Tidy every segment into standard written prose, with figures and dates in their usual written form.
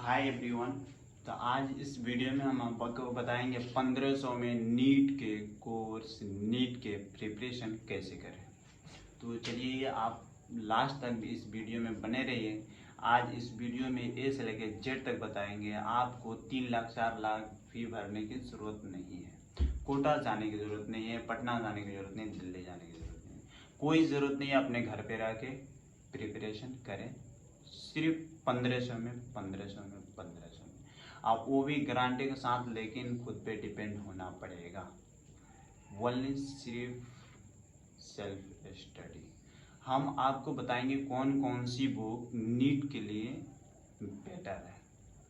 Hi everyone. तो आज इस वीडियो में हम आपको बताएंगे 1500 में नीट के कोर्स, नीट के प्रिपरेशन कैसे करें। तो चलिए आप लास्ट तक इस वीडियो में बने रहिए। आज इस वीडियो में ए से लेकर जेड तक बताएंगे। आपको 3 लाख 4 लाख फी भरने की ज़रूरत नहीं है, कोटा जाने की ज़रूरत नहीं है, पटना जाने की ज़रूरत नहीं, दिल्ली जाने की ज़रूरत नहीं, कोई ज़रूरत नहीं है। अपने घर पे रह के प्रिपरेशन करें। सिर्फ 1500 में आप वो भी गारंटी के साथ, लेकिन खुद पे डिपेंड होना पड़ेगा। ओनली सिर्फ सेल्फ स्टडी। हम आपको बताएंगे कौन कौन सी बुक नीट के लिए बेटर है,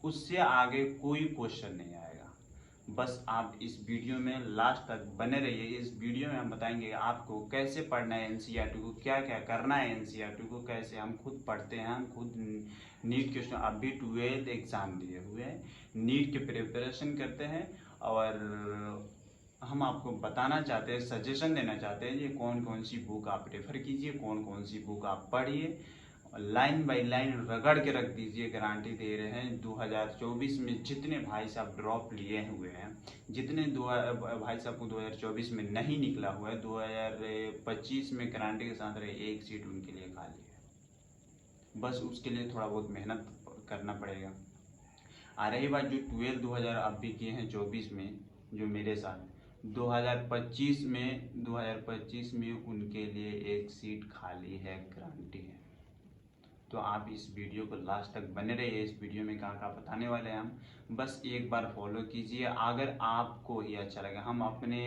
उससे आगे कोई क्वेश्चन नहीं आएगा। बस आप इस वीडियो में लास्ट तक बने रहिए। इस वीडियो में हम बताएंगे आपको कैसे पढ़ना है एनसीईआरटी को, क्या क्या करना है एनसीईआरटी को, कैसे हम खुद पढ़ते हैं। हम खुद नीट क्वेश्चन अभी 12th एग्ज़ाम दिए हुए हैं, नीट के प्रिपरेशन करते हैं और हम आपको बताना चाहते हैं, सजेशन देना चाहते हैं ये कौन कौन सी बुक आप रेफर कीजिए, कौन कौन सी बुक आप पढ़िए, लाइन बाय लाइन रगड़ के रख दीजिए। गारंटी दे रहे हैं 2024 में जितने भाई साहब ड्रॉप लिए हुए हैं, जितने भाई साहब को 2024 में नहीं निकला हुआ है, 2025 में गारंटी के साथ रहे एक सीट उनके लिए खाली है। बस उसके लिए थोड़ा बहुत मेहनत करना पड़ेगा। आ रही बात जो 2000 आप भी किए हैं 24 में, जो मेरे साथ 2025 में उनके लिए एक सीट खाली है, गारंटी है। तो आप इस वीडियो को लास्ट तक बने रहिए। इस वीडियो में कहाँ बताने वाले हैं हम, बस एक बार फॉलो कीजिए। अगर आपको ये अच्छा लगे, हम अपने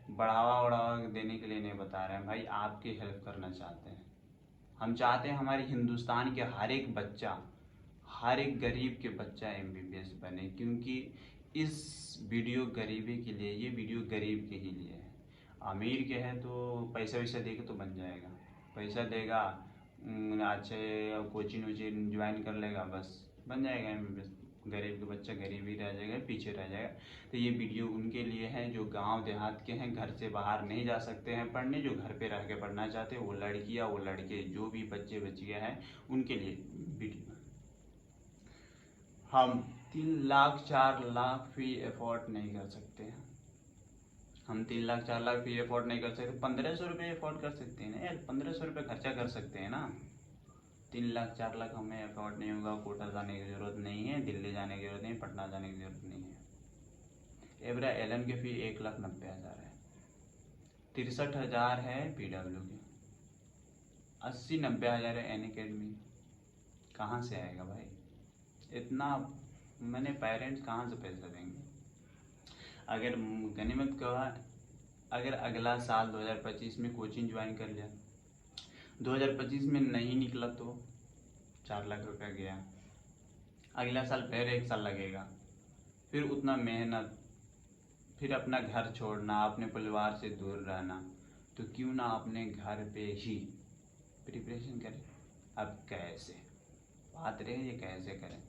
बढ़ावा देने के लिए नहीं बता रहे हैं भाई, आपकी हेल्प करना चाहते हैं। हम चाहते हैं हमारे हिंदुस्तान के हर एक बच्चा, हर एक गरीब के बच्चा एमबीबीएस बने, क्योंकि इस वीडियो गरीबी के लिए, ये वीडियो गरीब के ही लिए है। अमीर के है तो पैसा वैसा देगा तो बन जाएगा, पैसा देगा, अच्छे कोचिंग वोचिंग ज्वाइन कर लेगा, बस बन जाएगा एमबीबीएस। गरीब का बच्चा गरीब ही रह जाएगा, पीछे रह जाएगा। तो ये वीडियो उनके लिए है जो गांव देहात के हैं, घर से बाहर नहीं जा सकते हैं पढ़ने, जो घर पे रह के पढ़ना चाहते हैं, वो लड़कियां वो लड़के, जो भी बच्चे बच्चियां हैं, उनके लिए वीडियो। हम 3 लाख 4 लाख फी अफोर्ड नहीं कर सकते हैं। हम 3 लाख 4 लाख फी अफोर्ड नहीं कर सकते, 1500 रुपये अफोर्ड कर सकते हैं ना यार, 1500 रुपये खर्चा कर सकते हैं ना। 3 लाख 4 लाख हमें अफोर्ड नहीं होगा। कोटा जाने की ज़रूरत नहीं है, दिल्ली जाने की ज़रूरत नहीं, पटना जाने की ज़रूरत नहीं है। एवरा एलन की फ़ी 1,90,000 है, 63,000 है पीडब्ल्यू की, 80-90 हज़ार है एन अकेडमी। कहाँ से आएगा भाई इतना? मैंने पेरेंट्स कहाँ से पैसा देंगे? अगर गनीमत का, अगर अगला साल 2025 में कोचिंग ज्वाइन कर लिया, 2025 में नहीं निकला तो 4 लाख रुपया गया। अगला साल फिर 1 साल लगेगा, फिर उतना मेहनत, फिर अपना घर छोड़ना, अपने परिवार से दूर रहना। तो क्यों ना अपने घर पे ही प्रिपरेशन करें। अब कैसे बात रहे, ये कैसे करें?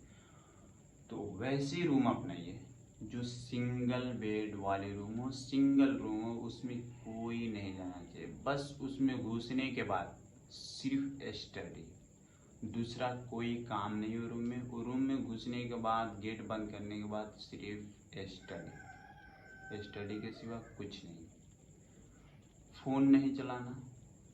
तो वैसे रूम अपनाइए जो सिंगल बेड वाले रूम हो, सिंगल रूम हो, उसमें कोई नहीं जाना चाहिए। बस उसमें घुसने के बाद सिर्फ स्टडी, दूसरा कोई काम नहीं हो रूम में। रूम में घुसने के बाद, गेट बंद करने के बाद सिर्फ स्टडी, स्टडी के सिवा कुछ नहीं। फ़ोन नहीं चलाना,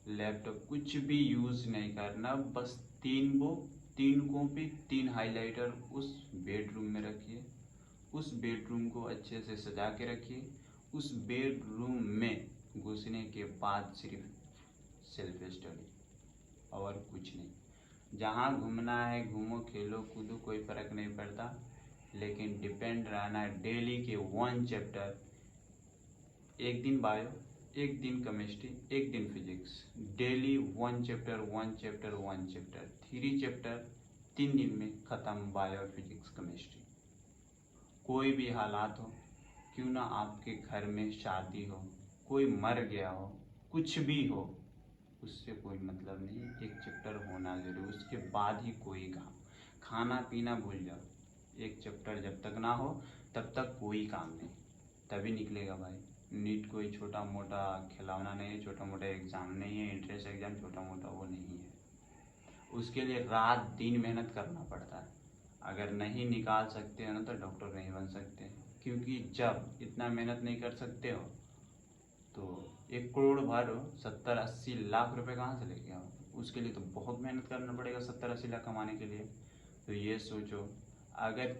लैपटॉप कुछ भी यूज़ नहीं करना। बस 3 बुक, 3 कॉपी, 3 हाइलाइटर उस बेडरूम में रखिए। उस बेडरूम को अच्छे से सजा के रखिए। उस बेडरूम में घुसने के बाद सिर्फ सेल्फ स्टडी और कुछ नहीं। जहाँ घूमना है घूमो, खेलो कूदो, कोई फ़र्क नहीं पड़ता, लेकिन डिपेंड रहना है डेली के 1 चैप्टर। एक दिन बायो, एक दिन केमिस्ट्री, एक दिन physics, daily 1 chapter 1 chapter 1 chapter, 3 chapter 3 दिन में ख़त्म, बायो फिजिक्स केमिस्ट्री। कोई भी हालात हो, क्यों ना आपके घर में शादी हो, कोई मर गया हो, कुछ भी हो, उससे कोई मतलब नहीं, एक चैप्टर होना जरूरी। उसके बाद ही कोई काम, खाना पीना भूल जाओ, एक चैप्टर जब तक ना हो तब तक कोई काम नहीं, तभी निकलेगा भाई। नीट कोई छोटा मोटा खिलौना नहीं है, छोटा मोटा एग्ज़ाम नहीं है, एंट्रेंस एग्ज़ाम छोटा मोटा वो नहीं है। उसके लिए रात दिन मेहनत करना पड़ता है। अगर नहीं निकाल सकते हो ना तो डॉक्टर नहीं बन सकते, क्योंकि जब इतना मेहनत नहीं कर सकते हो तो 1 करोड़ भरो 70-80 लाख रुपए कहाँ से लेके आओ? उसके लिए तो बहुत मेहनत करना पड़ेगा 70-80 लाख कमाने के लिए। तो ये सोचो, अगर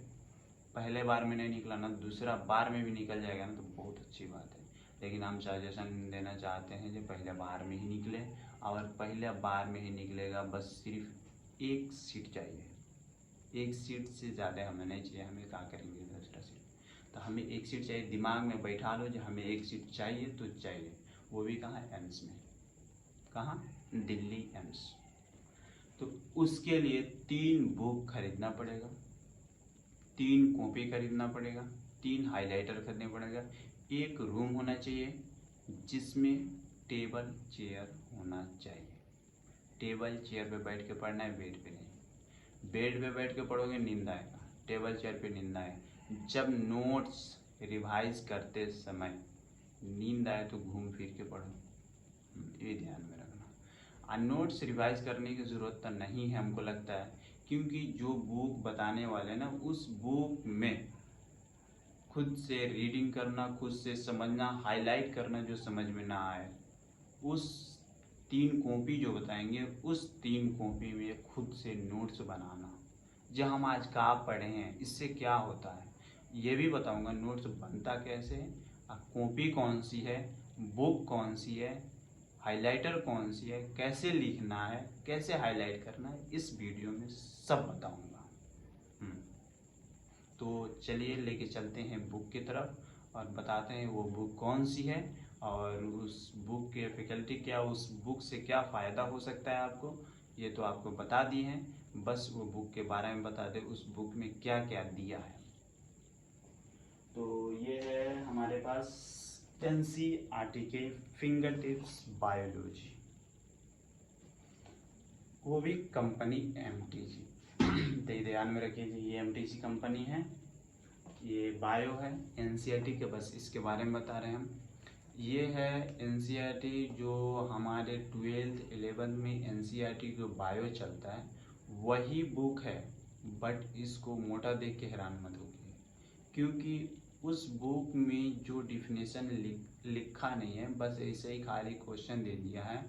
पहले बार में नहीं निकला ना, दूसरा बार में भी निकल जाएगा ना तो बहुत अच्छी बात है। लेकिन हम सजेशन देना चाहते हैं जो पहले बार में ही निकले, और पहले बार में ही निकलेगा बस सिर्फ 1 सीट चाहिए। 1 सीट से ज़्यादा हमें नहीं चाहिए, हमें क्या करेंगे दूसरा सीट, तो हमें 1 सीट चाहिए। दिमाग में बैठा लो जो हमें 1 सीट चाहिए तो चाहिए, वो भी कहाँ? एम्स में। कहाँ? दिल्ली एम्स। तो उसके लिए 3 बुक खरीदना पड़ेगा, 3 कॉपी खरीदना पड़ेगा, 3 हाइलाइटर खरीदने पड़ेगा, 1 रूम होना चाहिए जिसमें टेबल चेयर होना चाहिए। टेबल चेयर पे बैठ के पढ़ना है, बेड पे नहीं। बेड पे बैठ के पढ़ोगे नींद आएगा, टेबल चेयर पे नींद आए। जब नोट्स रिवाइज करते समय नींद आए तो घूम फिर के पढ़ो, ये ध्यान में रखना। और नोट्स रिवाइज करने की ज़रूरत तो नहीं है हमको लगता है, क्योंकि जो बुक बताने वाले ना उस बुक में खुद से रीडिंग करना, खुद से समझना, हाईलाइट करना जो समझ में ना आए, उस 3 कॉपी जो बताएंगे उस 3 कॉपी में खुद से नोट्स बनाना। जो हम आज का पढ़े हैं इससे क्या होता है ये भी बताऊंगा, नोट्स बनता कैसे है, कॉपी कौन सी है, बुक कौन सी है, हाइलाइटर कौन सी है, कैसे लिखना है, कैसे हाईलाइट करना है, इस वीडियो में सब बताऊंगा। तो चलिए लेके चलते हैं बुक की तरफ और बताते हैं वो बुक कौन सी है और उस बुक के फैकल्टी क्या, उस बुक से क्या फ़ायदा हो सकता है आपको, ये तो आपको बता दिए हैं। बस वो बुक के बारे में बता दें उस बुक में क्या क्या दिया है। तो ये है हमारे पास एनसीईआरटी के फिंगर टिप्स बायोलॉजी, वो भी कंपनी एमटीसी। तो ध्यान में रखिए ये एमटीसी कंपनी है, ये बायो है, एनसीईआरटी के बस इसके बारे में बता रहे हैं हम। ये है एनसीईआरटी जो हमारे 12th 11th में एनसीईआरटी जो बायो चलता है वही बुक है, बट इसको मोटा देख के हैरान मत होइए, क्योंकि उस बुक में जो डिफिनेशन लिखा नहीं है, बस ऐसे ही खाली क्वेश्चन दे दिया है।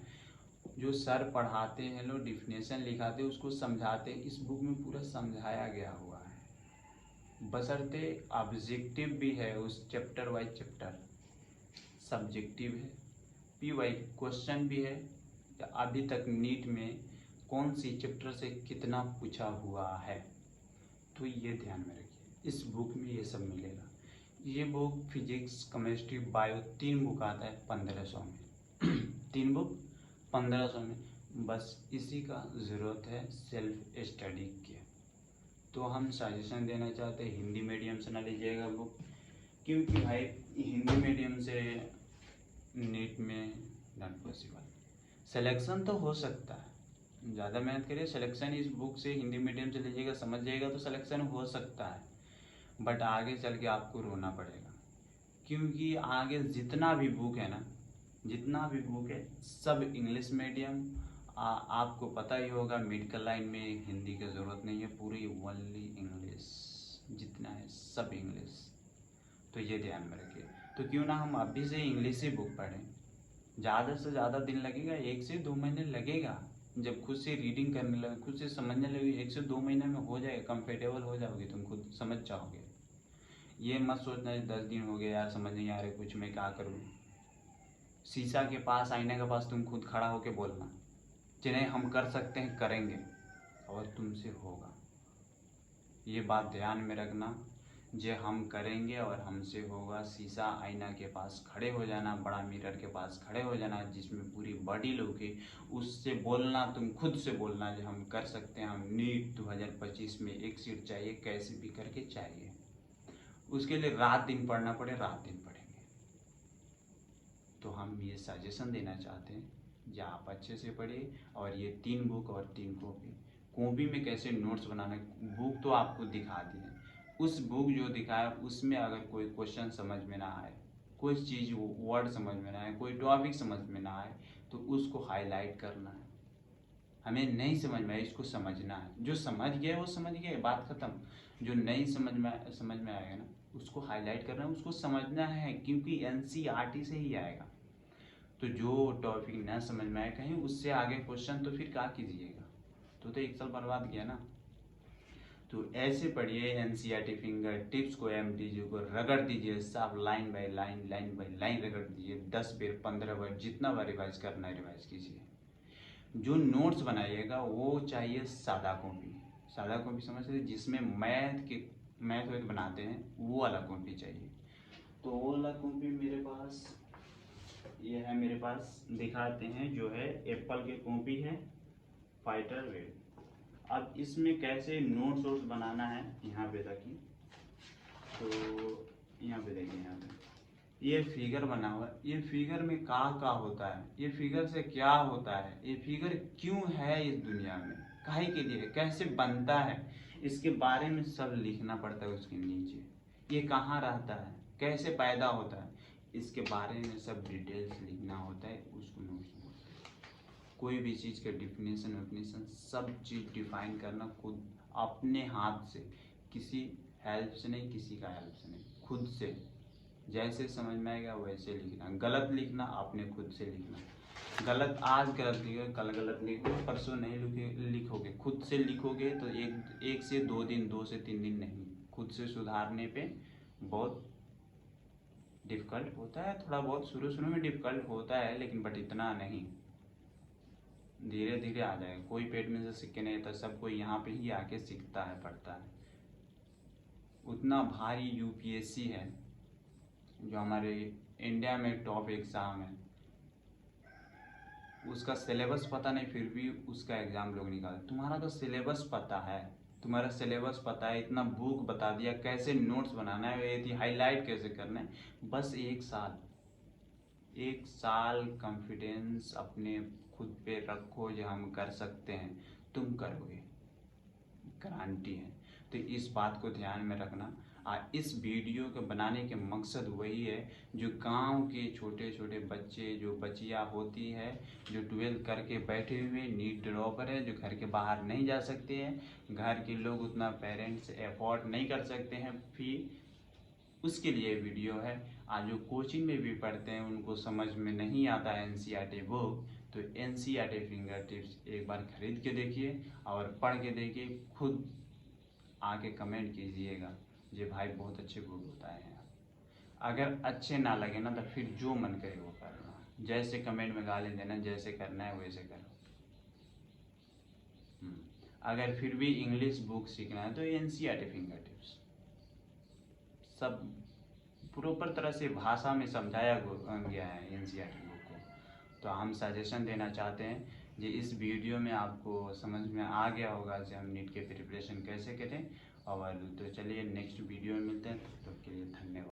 जो सर पढ़ाते हैं लोग डिफिनेशन लिखाते उसको समझाते, इस बुक में पूरा समझाया गया हुआ है, बशर्ते ऑब्जेक्टिव भी है उस चैप्टर वाइज चैप्टर, सब्जेक्टिव है, पी वाइज क्वेश्चन भी है, अभी तक नीट में कौन सी चैप्टर से कितना पूछा हुआ है, तो ये ध्यान में रखिए। इस बुक में ये सब मिलेगा। ये book physics, chemistry, bio 3 book आता है 1500 में 3 बुक 1500 में, बस इसी का ज़रूरत है सेल्फ स्टडी की। तो हम सजेशन देना चाहते हैं हिंदी मीडियम से ना लीजिएगा बुक, क्योंकि भाई हिंदी मीडियम से नीट में नॉट पॉसिबल। सिलेक्शन तो हो सकता है, ज़्यादा मेहनत करिए, सिलेक्शन इस बुक से हिंदी मीडियम से लीजिएगा, समझ जाइएगा तो सिलेक्शन हो सकता है, बट आगे चल के आपको रोना पड़ेगा, क्योंकि आगे जितना भी बुक है ना, जितना भी बुक है सब इंग्लिश मीडियम। आपको पता ही होगा मेडिकल लाइन में हिंदी की ज़रूरत नहीं है, पूरी ओनली इंग्लिश, जितना है सब इंग्लिश। तो ये ध्यान में रखिए। तो क्यों ना हम अभी से इंग्लिश ही बुक पढ़ें, ज़्यादा से ज़्यादा दिन लगेगा, 1 से 2 महीने लगेगा। जब खुद से रीडिंग करने लगे, खुद से समझने लगे, 1 से 2 महीने में हो जाएगा, कंफर्टेबल हो जाओगे, तुम खुद समझ जाओगे। ये मत सोचना 10 दिन हो गए यार समझ नहीं आ रहे कुछ, मैं क्या करूँ। शीशा के पास, आईने के पास तुम खुद खड़ा होके बोलना, जिन्हें हम कर सकते हैं करेंगे और तुमसे होगा। ये बात ध्यान में रखना, जे हम करेंगे और हमसे होगा। शीशा आईना के पास खड़े हो जाना, बड़ा मिरर के पास खड़े हो जाना जिसमें पूरी बॉडी लोगे, उससे बोलना, तुम खुद से बोलना जो हम कर सकते हैं, हम नीट 2025 में 1 सीट चाहिए, कैसे भी करके चाहिए। उसके लिए रात दिन पढ़ना पड़े, रात दिन पढ़ेंगे। तो हम ये सजेशन देना चाहते हैं जो आप अच्छे से पढ़िए, और ये 3 बुक और 3 कॉपी। कॉपी में कैसे नोट्स बनाना, बुक तो आपको दिखा दिए, उस बुक जो दिखाया उसमें अगर कोई क्वेश्चन समझ में ना आए, कोई चीज़ वर्ड समझ में ना आए, कोई टॉपिक समझ में ना आए, तो उसको हाईलाइट करना है। हमें नहीं समझ में आया इसको समझना है। जो समझ गए वो समझ गए, बात खत्म। जो नहीं समझ में आएगा ना उसको हाईलाइट करना है, उसको समझना है, क्योंकि एनसीईआरटी से ही आएगा। तो जो टॉपिक ना समझ में आए कहीं उससे आगे क्वेश्चन तो फिर क्या कीजिएगा, तो एक साल बर्बाद किया ना। तो ऐसे पढ़िए एनसीईआरटी फिंगर टिप्स को, एमटीजी को रगड़ दीजिए साफ, लाइन बाय लाइन रगड़ दीजिए। 10 बार 15 बार जितना बार रिवाइज करना है रिवाइज कीजिए। जो नोट्स बनाइएगा वो चाहिए सादा कॉपी। सादा कॉपी समझते जिसमें मैथ वेथ बनाते हैं वो वाला कॉपी चाहिए। तो वो वाला कॉपी मेरे पास ये है, मेरे पास दिखाते हैं, जो है एप्पल के कॉपी है, फाइटर वेट। अब इसमें कैसे नोट्स वोट्स बनाना है यहाँ पे देखिए। तो यहाँ पे देखिए, यहाँ पे ये फिगर बना हुआ है। ये फिगर में क्या होता है, ये फिगर से क्या होता है, ये फिगर क्यों है इस दुनिया में, काहे के लिए, कैसे बनता है, इसके बारे में सब लिखना पड़ता है उसके नीचे। ये कहाँ रहता है, कैसे पैदा होता है, इसके बारे में सब डिटेल्स लिखना होता है, उसको नोट्स बोलते हैं। कोई भी चीज़ का डिफिनेशन सब चीज़ डिफाइन करना खुद अपने हाथ से, किसी हेल्प से नहीं, किसी का हेल्प से नहीं, खुद से। जैसे समझ में आएगा वैसे लिखना, गलत लिखना अपने खुद से लिखना। गलत आज गलत लिखोगे, कल गलत लिखोगे, परसों नहीं लिखोगे, खुद से लिखोगे तो एक से 2 दिन, 2 से 3 दिन नहीं, खुद से सुधारने पे बहुत डिफ़िकल्ट होता है। थोड़ा बहुत शुरू में डिफ़िकल्ट होता है, लेकिन बट इतना नहीं, धीरे धीरे आ जाएगा। कोई पेट में से सीख के नहीं आता, सब कोई यहाँ पे ही आके सीखता है, पढ़ता है। उतना भारी यूपीएससी है जो हमारे इंडिया में टॉप एग्ज़ाम है, उसका सिलेबस पता नहीं फिर भी उसका एग्ज़ाम लोग निकालते। तुम्हारा तो सिलेबस पता है, तुम्हारा सिलेबस पता है, इतना बुक बता दिया, कैसे नोट्स बनाना है, ये हाईलाइट कैसे करना है। बस 1 साल कॉन्फिडेंस अपने खुद पे रखो, जो हम कर सकते हैं, तुम करोगे, गारंटी है। तो इस बात को ध्यान में रखना। इस वीडियो के बनाने के मकसद वही है, जो गांव के छोटे छोटे बच्चे, जो बच्चियाँ होती है, जो 12th करके बैठे हुए नीट ड्रॉपर है, जो घर के बाहर नहीं जा सकते हैं, घर के लोग उतना पेरेंट्स एफोर्ड नहीं कर सकते हैं, फिर उसके लिए वीडियो है। आज जो कोचिंग में भी पढ़ते हैं उनको समझ में नहीं आता है एनसीईआरटी बुक, तो एनसीईआरटी फिंगर टिप्स एक बार खरीद के देखिए और पढ़ के देखिए, खुद आके कमेंट कीजिएगा जी भाई बहुत अच्छे बुक बताए हैं। अगर अच्छे ना लगे ना तो फिर जो मन करे वो करना, जैसे कमेंट में गाली देना, जैसे करना है वैसे करो। अगर फिर भी इंग्लिश बुक सीखना है तो एनसीईआरटी फिंगर टिप्स सब प्रॉपर तरह से भाषा में समझाया गया है एनसीईआरटी बुक को। तो हम सजेशन देना चाहते हैं कि इस वीडियो में आपको समझ में आ गया होगा कि हम नीट के प्रिपरेशन कैसे करें। और तो चलिए नेक्स्ट वीडियो में मिलते हैं, तब तक के लिए धन्यवाद।